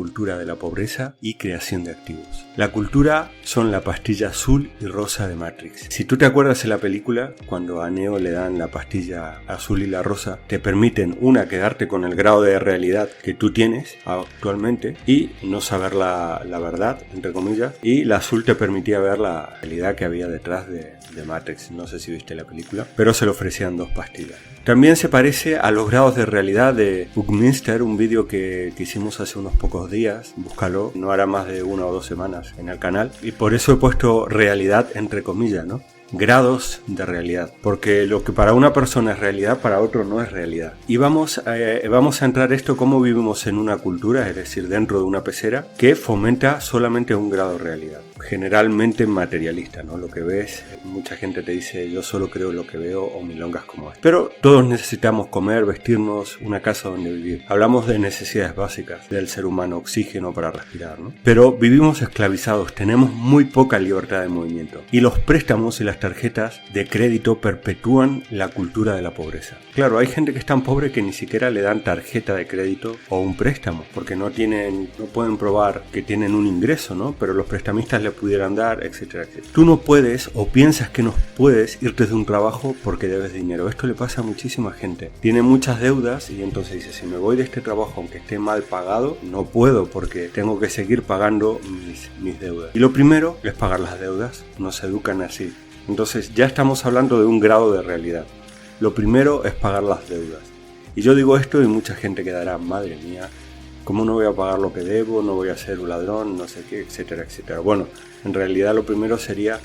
cultura de la pobreza y creación de activos. La cultura son la pastilla azul y rosa de Matrix. Si tú te acuerdas en la película, cuando a Neo le dan la pastilla azul y la rosa, te permiten, una, quedarte con el grado de realidad que tú tienes actualmente y no saber la verdad, entre comillas, y la azul te permitía ver la realidad que había detrás de Matrix. No sé si viste la película, pero se le ofrecían 2 pastillas. También se parece a los grados de realidad de Buckminster, un vídeo que hicimos hace unos pocos días. Búscalo, no hará más de 1 o 2 semanas en el canal. Y por eso he puesto realidad entre comillas, ¿no? Grados de realidad, porque lo que para una persona es realidad, para otro no es realidad. Y vamos a entrar esto cómo vivimos en una cultura, es decir, dentro de una pecera, que fomenta solamente un grado de realidad, generalmente materialista, ¿no? Lo que ves, mucha gente te dice yo solo creo lo que veo o milongas como es. Pero todos necesitamos comer, vestirnos, una casa donde vivir. Hablamos de necesidades básicas del ser humano, oxígeno para respirar, ¿no? Pero vivimos esclavizados, tenemos muy poca libertad de movimiento. Y los préstamos y las tarjetas de crédito perpetúan la cultura de la pobreza. Claro, hay gente que es tan pobre que ni siquiera le dan tarjeta de crédito o un préstamo, porque no pueden probar que tienen un ingreso, ¿no? Pero los prestamistas le pudieran dar, etcétera, etcétera. Tú no puedes o piensas que no puedes irte de un trabajo porque debes dinero. Esto le pasa a muchísima gente. Tiene muchas deudas y entonces dice, si me voy de este trabajo aunque esté mal pagado, no puedo porque tengo que seguir pagando mis deudas. Y lo primero es pagar las deudas. Nos educan así. Entonces ya estamos hablando de un grado de realidad. Lo primero es pagar las deudas. Y yo digo esto y mucha gente quedará, madre mía, ¿cómo no voy a pagar lo que debo? No voy a ser un ladrón, no sé qué, etcétera, etcétera. Bueno, en realidad lo primero sería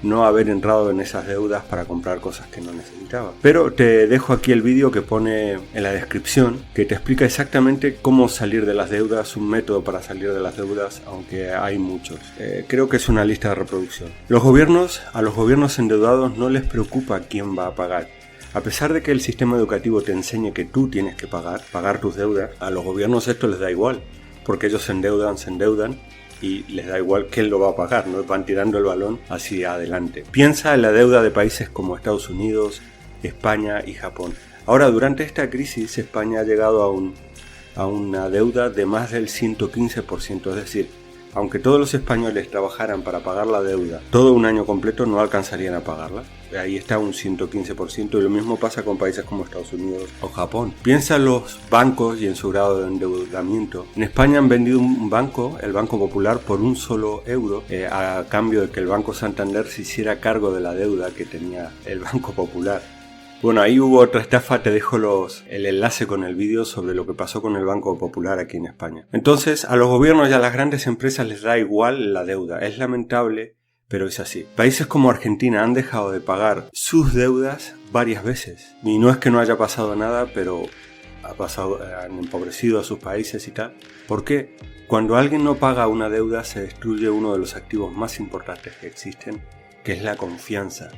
no haber entrado en esas deudas para comprar cosas que no necesitaba. Pero te dejo aquí el vídeo que pone en la descripción, que te explica exactamente cómo salir de las deudas, un método para salir de las deudas, aunque hay muchos. Creo que es una lista de reproducción. A los gobiernos endeudados no les preocupa quién va a pagar. A pesar de que el sistema educativo te enseñe que tú tienes que pagar tus deudas, a los gobiernos esto les da igual, porque ellos se endeudan y les da igual quién lo va a pagar, no van tirando el balón hacia adelante. Piensa en la deuda de países como Estados Unidos, España y Japón. Ahora, durante esta crisis, España ha llegado a una deuda de más del 115%, es decir, aunque todos los españoles trabajaran para pagar la deuda todo un año completo, no alcanzarían a pagarla. Ahí está un 115% y lo mismo pasa con países como Estados Unidos o Japón. Piensa en los bancos y en su grado de endeudamiento. En España han vendido un banco, el Banco Popular, por €1 a cambio de que el Banco Santander se hiciera cargo de la deuda que tenía el Banco Popular. Bueno, ahí hubo otra estafa, te dejo el enlace con el vídeo sobre lo que pasó con el Banco Popular aquí en España. Entonces, a los gobiernos y a las grandes empresas les da igual la deuda. Es lamentable, pero es así. Países como Argentina han dejado de pagar sus deudas varias veces. Y no es que no haya pasado nada, pero han empobrecido a sus países y tal. ¿Por qué? Cuando alguien no paga una deuda, se destruye uno de los activos más importantes que existen, que es la confianza.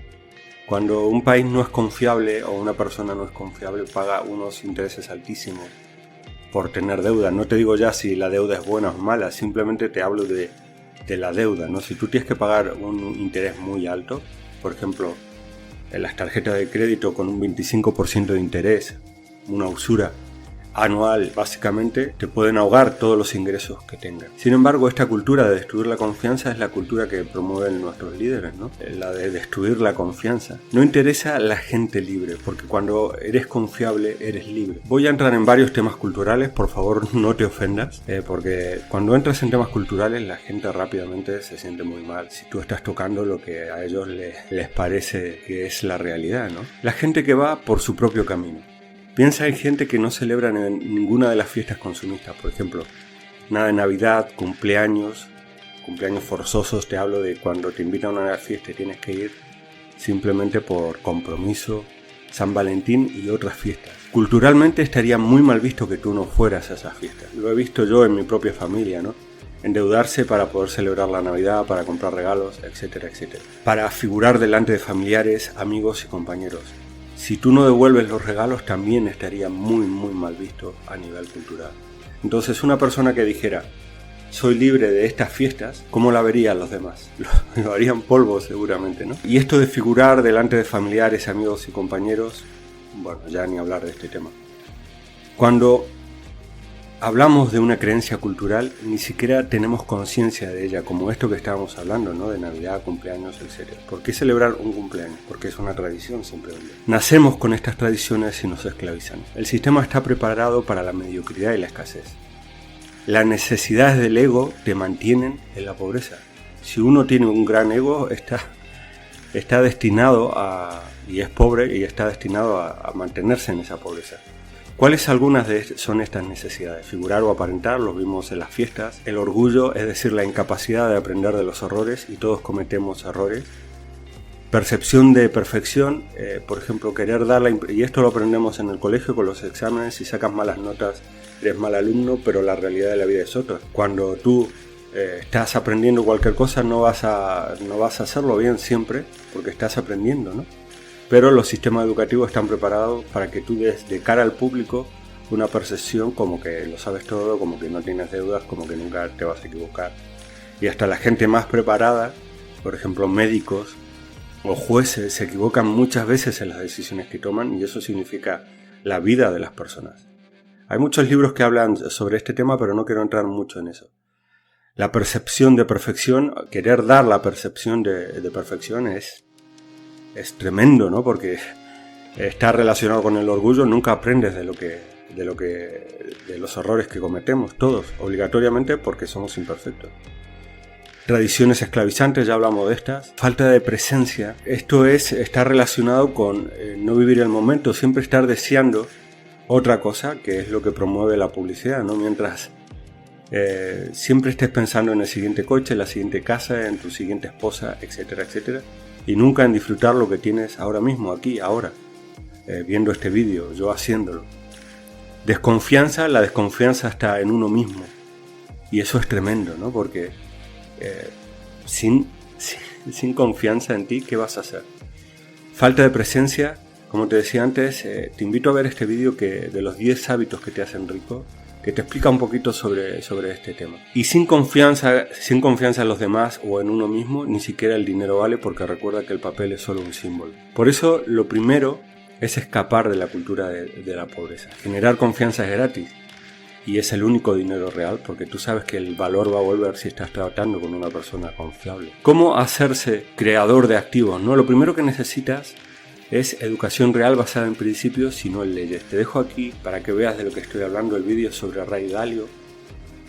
Cuando un país no es confiable o una persona no es confiable, paga unos intereses altísimos por tener deuda. No te digo ya si la deuda es buena o mala, simplemente te hablo de la deuda, ¿no? Si tú tienes que pagar un interés muy alto, por ejemplo, en las tarjetas de crédito con un 25% de interés, una usura anual, básicamente te pueden ahogar todos los ingresos que tengan. Sin embargo, esta cultura de destruir la confianza es la cultura que promueven nuestros líderes, ¿no? La de destruir la confianza. No interesa la gente libre, porque cuando eres confiable, eres libre. Voy a entrar en varios temas culturales, por favor no te ofendas, porque cuando entras en temas culturales la gente rápidamente se siente muy mal si tú estás tocando lo que a ellos les parece que es la realidad, ¿no? La gente que va por su propio camino. Piensa en gente que no celebra ninguna de las fiestas consumistas, por ejemplo, nada de Navidad, cumpleaños forzosos, te hablo de cuando te invitan a una fiesta y tienes que ir simplemente por compromiso, San Valentín y otras fiestas. Culturalmente estaría muy mal visto que tú no fueras a esas fiestas. Lo he visto yo en mi propia familia, ¿no? Endeudarse para poder celebrar la Navidad, para comprar regalos, etcétera, etcétera. Para figurar delante de familiares, amigos y compañeros. Si tú no devuelves los regalos, también estaría muy mal visto a nivel cultural. Entonces, una persona que dijera, soy libre de estas fiestas, ¿cómo la verían los demás? Lo harían polvo seguramente, ¿no? Y esto de figurar delante de familiares, amigos y compañeros, bueno, ya ni hablar de este tema. Cuando hablamos de una creencia cultural, ni siquiera tenemos conciencia de ella, como esto que estábamos hablando, ¿no? De Navidad, cumpleaños, etc. ¿Por qué celebrar un cumpleaños? Porque es una tradición simplemente. Nacemos con estas tradiciones y nos esclavizan. El sistema está preparado para la mediocridad y la escasez. Las necesidades del ego te mantienen en la pobreza. Si uno tiene un gran ego, está destinado y es pobre y está destinado a mantenerse en esa pobreza. ¿Cuáles son estas necesidades? Figurar o aparentar, los vimos en las fiestas. El orgullo, es decir, la incapacidad de aprender de los errores, y todos cometemos errores. Percepción de perfección, por ejemplo, querer y esto lo aprendemos en el colegio con los exámenes: si sacas malas notas eres mal alumno, pero la realidad de la vida es otra. Cuando tú estás aprendiendo cualquier cosa no vas a hacerlo bien siempre, porque estás aprendiendo, ¿no? Pero los sistemas educativos están preparados para que tú des de cara al público una percepción como que lo sabes todo, como que no tienes deudas, como que nunca te vas a equivocar. Y hasta la gente más preparada, por ejemplo médicos o jueces, se equivocan muchas veces en las decisiones que toman, y eso significa la vida de las personas. Hay muchos libros que hablan sobre este tema, pero no quiero entrar mucho en eso. La percepción de perfección, querer dar la percepción de perfección es tremendo, ¿no? Porque está relacionado con el orgullo. Nunca aprendes de los errores que cometemos, todos, obligatoriamente, porque somos imperfectos. Tradiciones esclavizantes, ya hablamos de estas. Falta de presencia. Esto está relacionado con no vivir el momento, siempre estar deseando otra cosa, que es lo que promueve la publicidad, ¿no? Mientras siempre estés pensando en el siguiente coche, en la siguiente casa, en tu siguiente esposa, etcétera, etcétera. Y nunca en disfrutar lo que tienes ahora mismo, aquí, ahora, viendo este vídeo, yo haciéndolo. Desconfianza, la desconfianza está en uno mismo. Y eso es tremendo, ¿no? Porque sin confianza en ti, ¿qué vas a hacer? Falta de presencia, como te decía antes, te invito a ver este vídeo de los 10 hábitos que te hacen rico, que te explica un poquito sobre este tema. Y sin confianza en los demás o en uno mismo, ni siquiera el dinero vale, porque recuerda que el papel es solo un símbolo. Por eso lo primero es escapar de la cultura de la pobreza. Generar confianza es gratis y es el único dinero real, porque tú sabes que el valor va a volver si estás tratando con una persona confiable. ¿Cómo hacerse creador de activos? ¿No? Lo primero que necesitas es educación real basada en principios y no en leyes. Te dejo aquí para que veas de lo que estoy hablando el vídeo sobre Ray Dalio,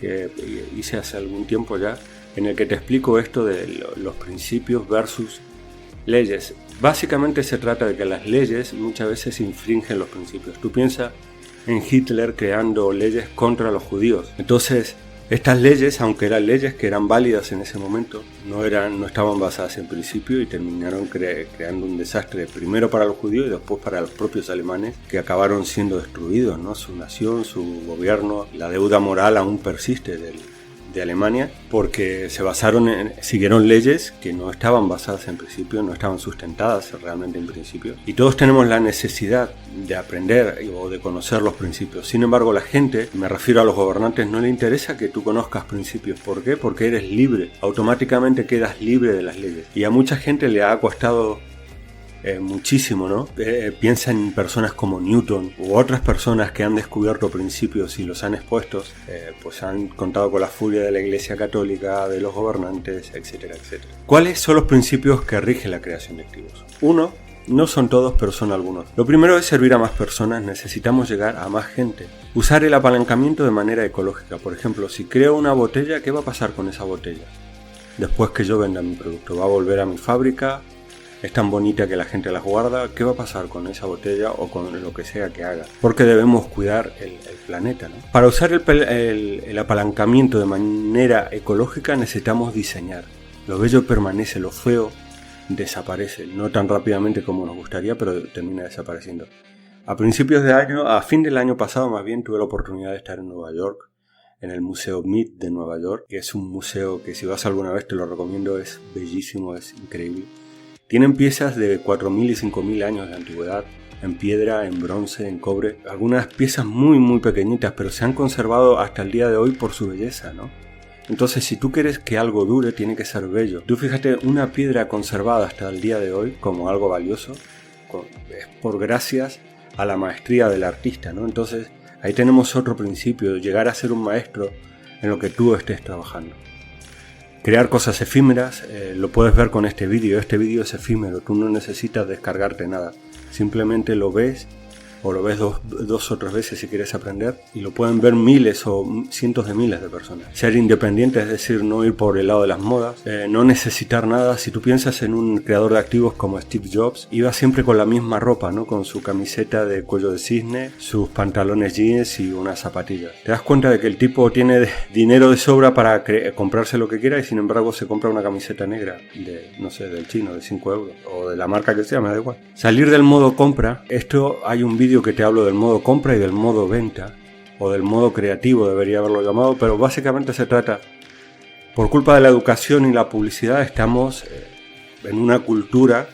que hice hace algún tiempo ya, en el que te explico esto de los principios versus leyes. Básicamente se trata de que las leyes muchas veces infringen los principios. Tú piensas en Hitler creando leyes contra los judíos. Entonces, estas leyes, aunque eran leyes que eran válidas en ese momento, no estaban basadas en principio y terminaron creando un desastre primero para los judíos y después para los propios alemanes, que acabaron siendo destruidos, ¿no? Su nación, su gobierno, la deuda moral aún persiste de Alemania, porque siguieron leyes que no estaban basadas en principio, no estaban sustentadas realmente en principio, y todos tenemos la necesidad de aprender o de conocer los principios. Sin embargo, la gente, me refiero a los gobernantes, no le interesa que tú conozcas principios. ¿Por qué? Porque eres libre, automáticamente quedas libre de las leyes, y a mucha gente le ha costado muchísimo, ¿no? Piensa en personas como Newton u otras personas que han descubierto principios y los han expuesto, pues han contado con la furia de la Iglesia Católica, de los gobernantes, etcétera, etcétera. ¿Cuáles son los principios que rigen la creación de activos? Uno, no son todos, pero son algunos. Lo primero es servir a más personas. Necesitamos llegar a más gente. Usar el apalancamiento de manera ecológica. Por ejemplo, si creo una botella, ¿qué va a pasar con esa botella? Después que yo venda mi producto, ¿va a volver a mi fábrica? Es tan bonita que la gente las guarda. ¿Qué va a pasar con esa botella o con lo que sea que haga? Porque debemos cuidar el planeta, ¿no? Para usar el apalancamiento de manera ecológica necesitamos diseñar. Lo bello permanece, lo feo desaparece. No tan rápidamente como nos gustaría, pero termina desapareciendo. A fin del año pasado más bien, tuve la oportunidad de estar en Nueva York, en el Museo Met de Nueva York, que es un museo que si vas alguna vez te lo recomiendo, es bellísimo, es increíble. Tienen piezas de 4.000 y 5.000 años de antigüedad, en piedra, en bronce, en cobre. Algunas piezas muy muy pequeñitas, pero se han conservado hasta el día de hoy por su belleza, ¿no? Entonces, si tú quieres que algo dure, tiene que ser bello. Tú fíjate, una piedra conservada hasta el día de hoy como algo valioso, es por gracias a la maestría del artista, ¿no? Entonces, Ahí tenemos otro principio, llegar a ser un maestro en lo que tú estés trabajando. Crear cosas efímeras, lo puedes ver con este vídeo. Este vídeo es efímero, tú no necesitas descargarte nada. Simplemente lo ves o lo ves dos o tres veces si quieres aprender, y lo pueden ver miles o cientos de miles de personas. Ser independiente, es decir, no ir por el lado de las modas, no necesitar nada. Si tú piensas en un creador de activos como Steve Jobs, iba siempre con la misma ropa, ¿no? Con su camiseta de cuello de cisne, sus pantalones jeans y unas zapatillas. Te das cuenta de que el tipo tiene dinero de sobra para comprarse lo que quiera, y sin embargo se compra una camiseta negra de, no sé, del chino, de 5 euros, o de la marca que sea, me da igual. Salir del modo compra. Esto, hay un vídeo que te hablo del modo compra y del modo venta, o del modo creativo debería haberlo llamado, pero básicamente se trata, por culpa de la educación y la publicidad, estamos en una cultura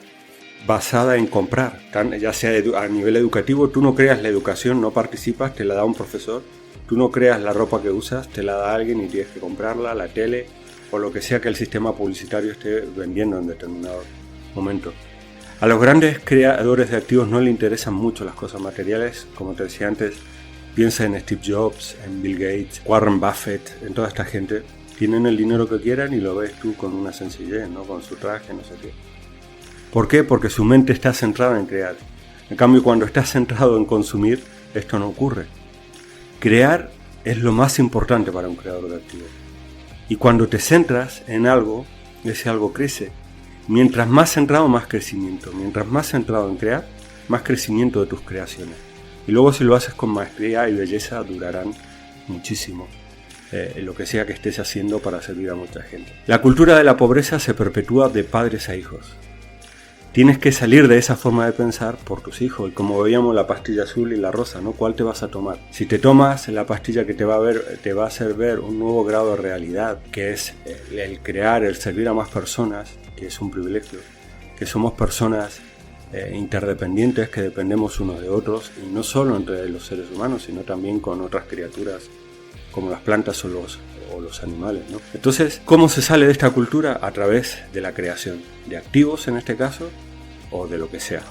basada en comprar, ya sea a nivel educativo. Tú no creas la educación, no participas, te la da un profesor. Tú no creas la ropa que usas, te la da alguien y tienes que comprarla, la tele o lo que sea que el sistema publicitario esté vendiendo en determinado momento. A los grandes creadores de activos no le interesan mucho las cosas materiales. Como te decía antes, piensa en Steve Jobs, en Bill Gates, Warren Buffett, en toda esta gente. Tienen el dinero que quieran y lo ves tú con una sencillez, ¿no? Con su traje, no sé qué. ¿Por qué? Porque su mente está centrada en crear. En cambio, cuando estás centrado en consumir, esto no ocurre. Crear es lo más importante para un creador de activos. Y cuando te centras en algo, ese algo crece. Mientras más centrado, más crecimiento. Mientras más centrado en crear, más crecimiento de tus creaciones. Y luego, si lo haces con maestría y belleza, durarán muchísimo. Lo que sea que estés haciendo para servir a mucha gente. La cultura de la pobreza se perpetúa de padres a hijos. Tienes que salir de esa forma de pensar por tus hijos. Y como veíamos, la pastilla azul y la rosa, ¿no? ¿Cuál te vas a tomar? Si te tomas la pastilla que te va a hacer ver un nuevo grado de realidad, que es el crear, el servir a más personas, que es un privilegio, que somos personas interdependientes, que dependemos unos de otros, y no solo entre los seres humanos, sino también con otras criaturas como las plantas o los animales, ¿no? Entonces, ¿cómo se sale de esta cultura? A través de la creación de activos, en este caso, o de lo que sea.